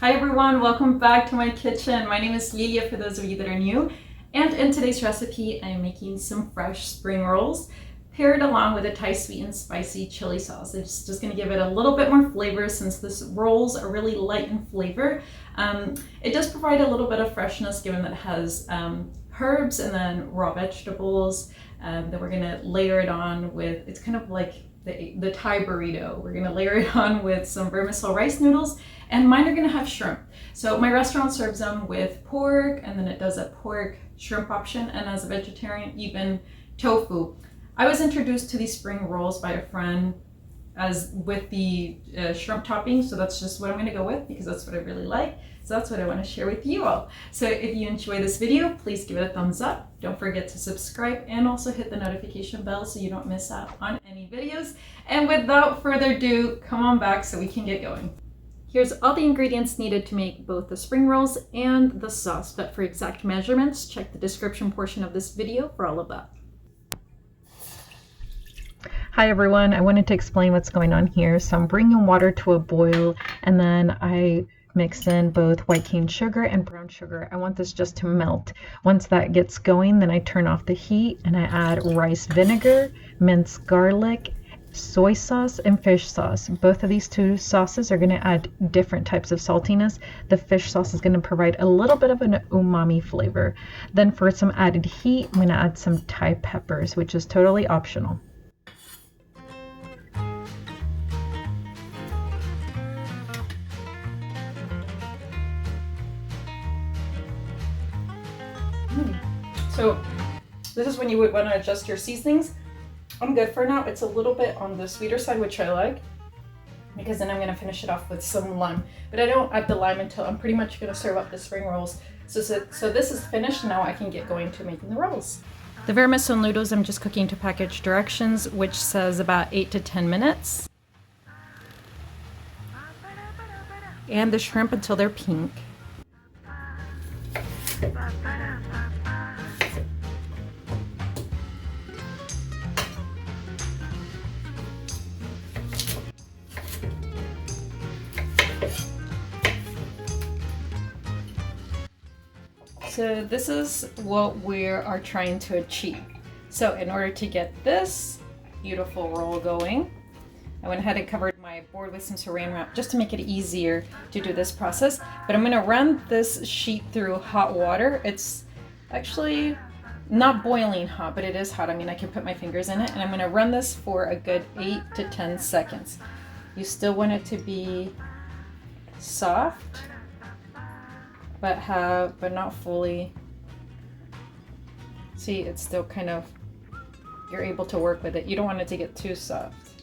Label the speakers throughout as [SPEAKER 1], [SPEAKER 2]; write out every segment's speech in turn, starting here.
[SPEAKER 1] Hi everyone, welcome back to my kitchen. My name is Lilia for those of you that are new. And in today's recipe, I'm making some fresh spring rolls paired along with a Thai sweet and spicy chili sauce. It's just gonna give it a little bit more flavor since this rolls are really light in flavor. It does provide a little bit of freshness given that it has herbs and then raw vegetables that we're gonna layer it on with. It's kind of like the Thai burrito. We're gonna layer it on with some vermicelli rice noodles, and mine are gonna have shrimp. So my restaurant serves them with pork, and then it does a pork shrimp option, and as a vegetarian, even tofu. I was introduced to these spring rolls by a friend as with the shrimp topping, so that's just what I'm gonna go with because that's what I really like. So that's what I want to share with you all. So if you enjoy this video, please give it a thumbs up. Don't forget to subscribe and also hit the notification bell so you don't miss out on any videos. And without further ado, come on back so we can get going. Here's all the ingredients needed to make both the spring rolls and the sauce, but for exact measurements, check the description portion of this video for all of that. Hi everyone, I wanted to explain what's going on here. So I'm bringing water to a boil, and then I mix in both white cane sugar and brown sugar. I want this just to melt. Once that gets going, then I turn off the heat and I add rice vinegar, minced garlic, soy sauce, and fish sauce. Both of these two sauces are going to add different types of saltiness. The fish sauce is going to provide a little bit of an umami flavor. Then for some added heat, I'm going to add some Thai peppers, which is totally optional. So this is when you would want to adjust your seasonings. I'm good for now. It's a little bit on the sweeter side, which I like, because then I'm going to finish it off with some lime. But I don't add the lime until I'm pretty much going to serve up the spring rolls. So this is finished. Now I can get going to making the rolls. The vermicelli noodles I'm just cooking to package directions, which says about 8 to 10 minutes. And the shrimp until they're pink. So this is what we are trying to achieve. So in order to get this beautiful roll going, I went ahead and covered my board with some saran wrap just to make it easier to do this process. But I'm going to run this sheet through hot water. It's actually not boiling hot, but it is hot. I mean, I can put my fingers in it, and I'm going to run this for a good 8 to 10 seconds. You still want it to be soft, but not fully. See, it's still kind of, you're able to work with it. You don't want it to get too soft,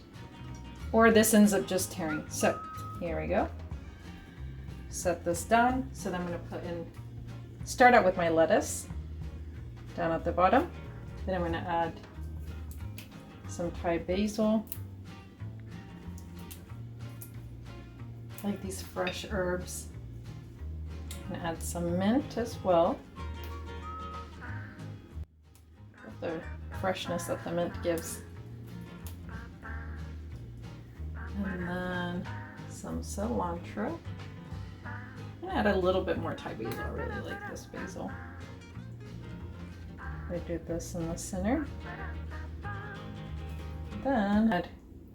[SPEAKER 1] or this ends up just tearing. So here we go. Set this down. So then I'm going to start out with my lettuce down at the bottom. Then I'm going to add some Thai basil. I like these fresh herbs. I'm going to add some mint as well. The freshness that the mint gives. And then some cilantro. I'm going to add a little bit more Thai basil. I really like this basil. I do this in the center. Then add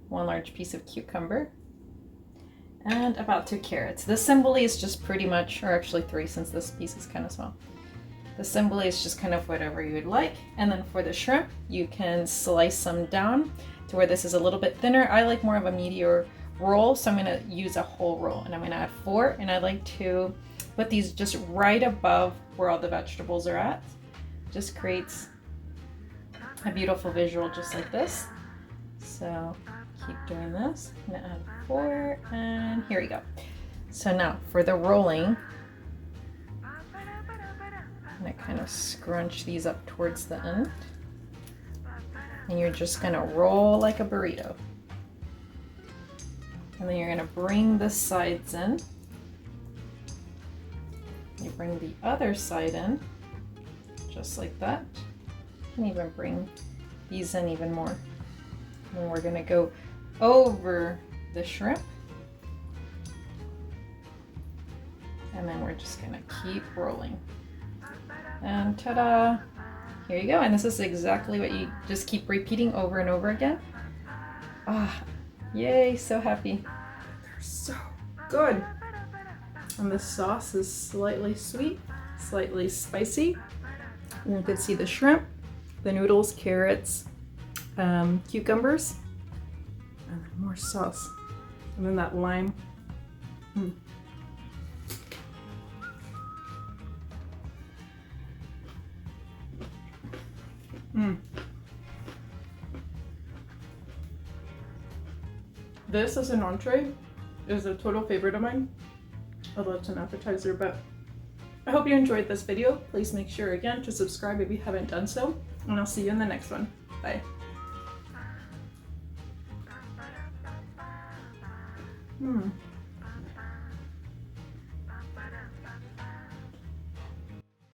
[SPEAKER 1] 1 large piece of cucumber and about 2 carrots. The cembali is just pretty much, or actually 3 since this piece is kind of small. The cembali is just kind of whatever you would like. And then for the shrimp, you can slice them down to where this is a little bit thinner. I like more of a meatier roll, so I'm going to use a whole roll, and I'm going to add 4, and I like to put these just right above where all the vegetables are at. Just creates a beautiful visual just like this. So keep doing this. I'm going to add 4, and here we go. So now for the rolling, I'm going to kind of scrunch these up towards the end, and you're just going to roll like a burrito. And then you're going to bring the sides in. You bring the other side in, just like that. You can even bring these in even more. And we're going to go over the shrimp And then we're just gonna keep rolling. And ta-da! Here you go. And this is exactly what you just keep repeating over and over again. Ah, yay, so happy. They're so good. And the sauce is slightly sweet, slightly spicy. And you can see the shrimp, the noodles, carrots, cucumbers, and then more sauce. And then that lime. This as an entree is a total favorite of mine. Although it's an appetizer, but I hope you enjoyed this video. Please make sure again to subscribe if you haven't done so, and I'll see you in the next one. Bye.